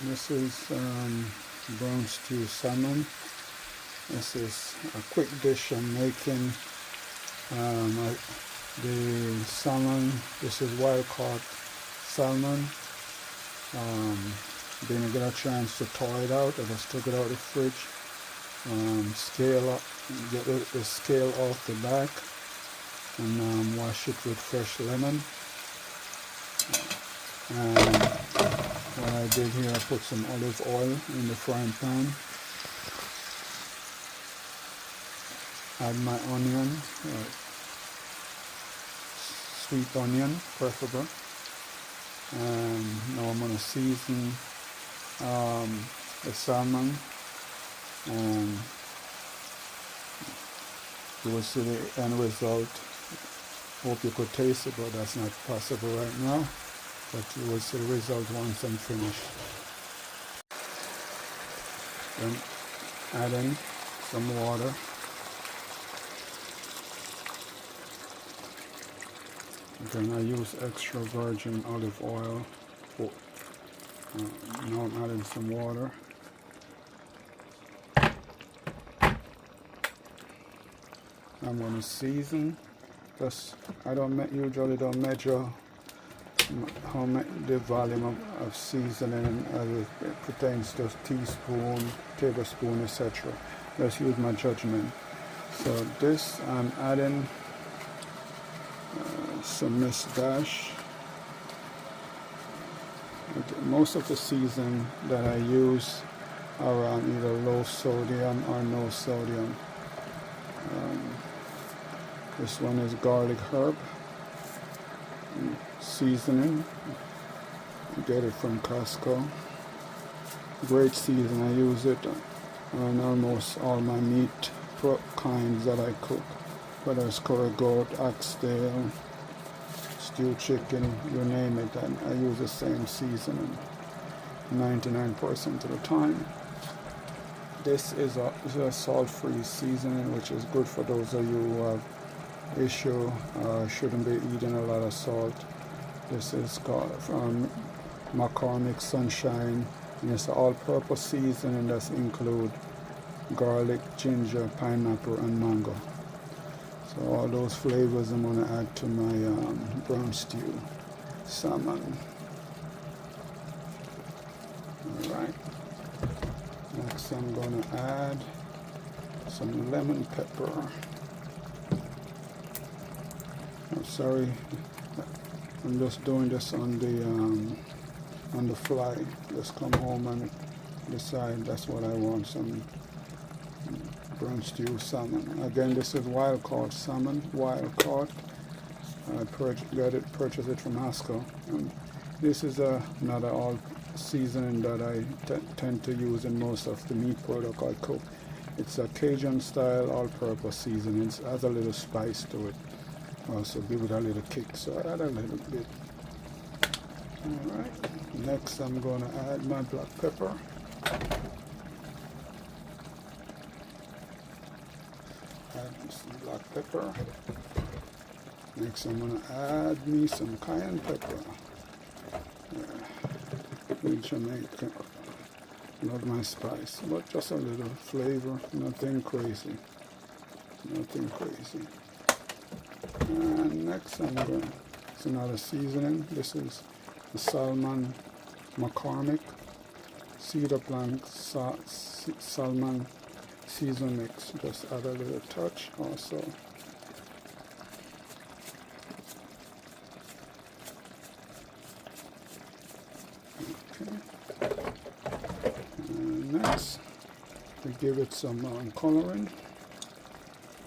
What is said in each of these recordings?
This is brown stew salmon. This is a quick dish I'm making. The salmon, this is wild caught salmon. Didn't get a chance to thaw it out. I just took it out of the fridge. Scale up, get the scale off the back, and wash it with fresh lemon. And what I did here, I put some olive oil in the frying pan. Add my onion, sweet onion preferable. And now I'm going to season the salmon, and you will see the end result. Hope you could taste it, but that's not possible right now. But you will see the result once I'm finished. Then add in some water. Then I use extra virgin olive oil. Now I'm adding some water. I'm going to season. I usually don't measure the volume of seasoning as it pertains to teaspoon, tablespoon, etc. Let's use my judgment. So this I'm adding some Miss Dash. Most of the season that I use are either low sodium or no sodium. This one is garlic herb seasoning. Get it from Costco. Great season. I use it on almost all my meat kinds that I cook, whether it's curry goat, oxtail, stewed chicken, you name it. I use the same seasoning 99% of the time. This is a salt-free seasoning, which is good for those of you who have issue shouldn't be eating a lot of salt. This is called from McCormick Sunshine, and it's an all-purpose seasoning that include garlic, ginger, pineapple, and mango. So all those flavors I'm going to add to my brown stew salmon. Alright, next I'm going to add some lemon pepper. I'm sorry, I'm just doing this on the fly. Just come home and decide that's what I want, some brown stew salmon. Again, this is wild caught salmon, wild caught. I purchased it from Costco. And this is another all seasoning that I tend to use in most of the meat product I cook. It's a Cajun style all-purpose seasoning. It has a little spice to it. Also give it a little kick, so I add a little bit. Alright, next I'm going to add my black pepper. Add some black pepper. Next I'm going to add me some cayenne pepper. With Jamaican. Love my spice, but just a little flavor, nothing crazy. Nothing crazy. And next I'm going to, it's another seasoning. This is the Salmon McCormick Cedar Plank Salmon Season Mix. Just add a little touch also. Okay. And next, to give it some coloring,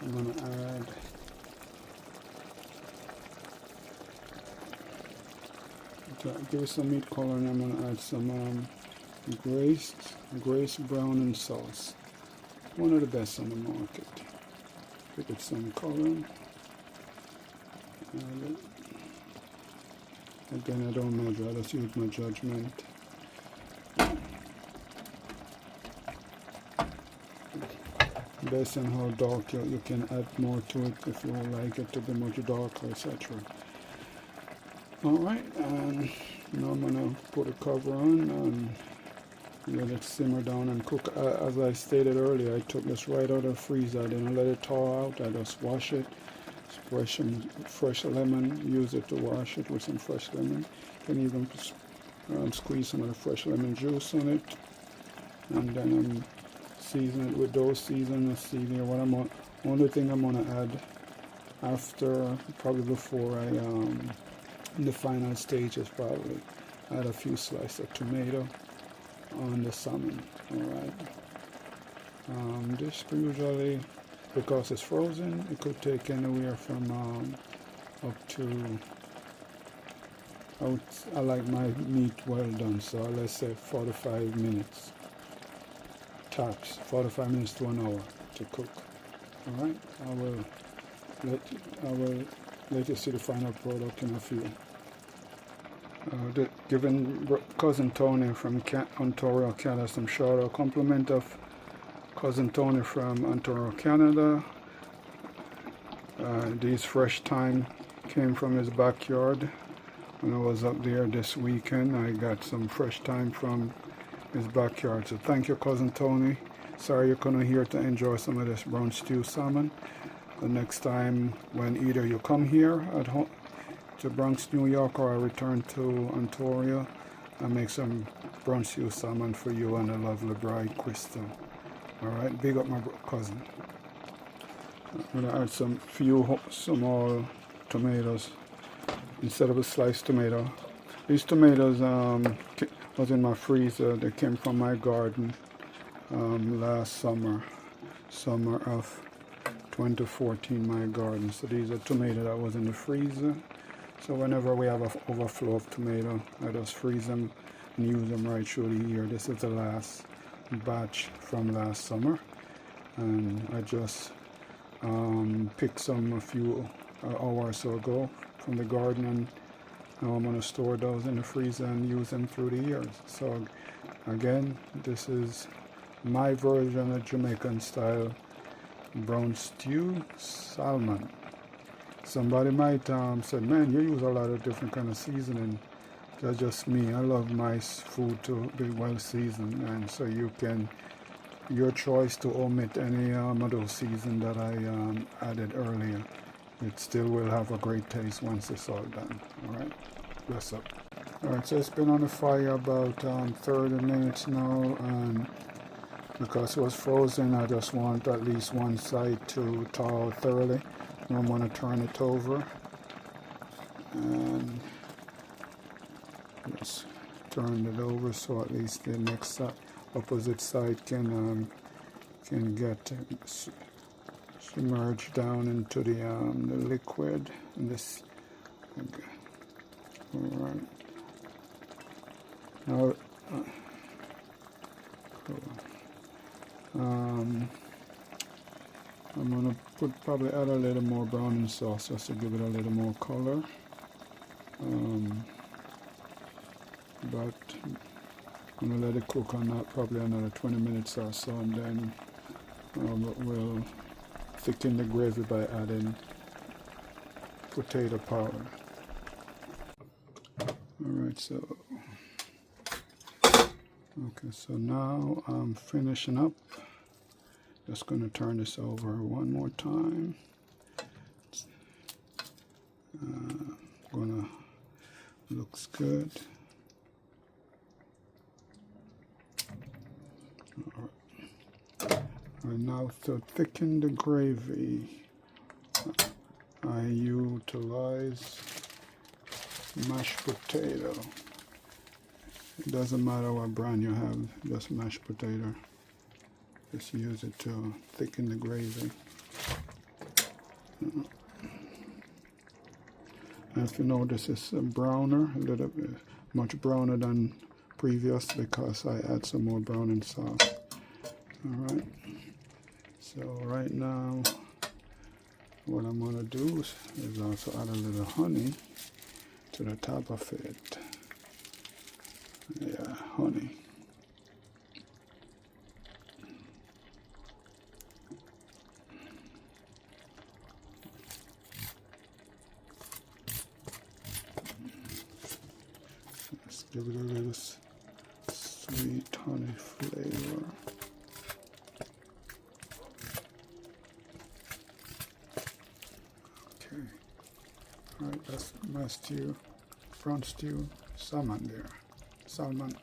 I'm going to add give it some meat coloring. I'm going to add some Grace Browning sauce. One of the best on the market. Give it some coloring. Again, I don't measure, I just use my judgment. Based on how dark you can add more to it if you like it to be much darker, etc. Alright, and Now I'm gonna put a cover on and let it simmer down and cook. As I stated earlier, I took this right out of the freezer. I didn't let it thaw out. I just wash it. Fresh lemon. Use it to wash it with some fresh lemon. You can even squeeze some of the fresh lemon juice on it, and then season it with those seasonings. What I'm on. Only thing I'm gonna add after, probably before I in the final stages, probably add a few slices of tomato on the salmon. All right. This usually, because it's frozen, it could take anywhere from up to, I like my meat well done, so let's say 45 minutes tops, 45 minutes to an hour to cook. All right. I will let you see the final product in a few. Giving Cousin Tony from Ontario, Canada some shout out. Compliment of Cousin Tony from Ontario, Canada. These fresh thyme came from his backyard. When I was up there this weekend, I got some fresh thyme from his backyard. So thank you, Cousin Tony. Sorry you couldn't here to enjoy some of this brown stew salmon. The next time when either you come here at home to Bronx, New York, or I return to Ontario, I make some brown stew salmon for you and the lovely bride, Crystal. All right, big up my cousin. I'm gonna add some few small tomatoes instead of a sliced tomato. These tomatoes was in my freezer. They came from my garden last summer of 2014, my garden. So these are tomato that was in the freezer. So whenever we have an overflow of tomato, I just freeze them and use them right through the year. This is the last batch from last summer, and I just picked some a few hours or so ago from the garden, and now I'm going to store those in the freezer and use them through the years. So again, this is my version of Jamaican style brown stew salmon. Somebody might say, man, you use a lot of different kind of seasoning. That's just me. I love my food to be well seasoned, and so you can, your choice to omit any of those season that I added earlier. It still will have a great taste once it's all done. All right, bless up. All right, so it's been on the fire about 30 minutes now, and because it was frozen, I just want at least one side to thaw thoroughly. I'm going to turn it over and just turn it over so at least the next side, opposite side can get submerged down into the liquid. And this, okay. All right. Now, cool. I'm going to probably add a little more browning sauce just to give it a little more color. But I'm going to let it cook on that probably another 20 minutes or so, and then we'll thicken the gravy by adding potato powder. Alright, so okay, so now I'm finishing up. Just going to turn this over one more time. Looks good. All right. And now to thicken the gravy, I utilize mashed potato. It doesn't matter what brand you have, just mashed potato. Just use it to thicken the gravy. As you know, this is browner, a little bit much browner than previous because I add some more browning sauce. Alright, so right now what I'm going to do is also add a little honey to the top of it. Yeah, honey. Sweet honey flavor. Okay. Alright, that's my stew, front stew, salmon there. Salmon.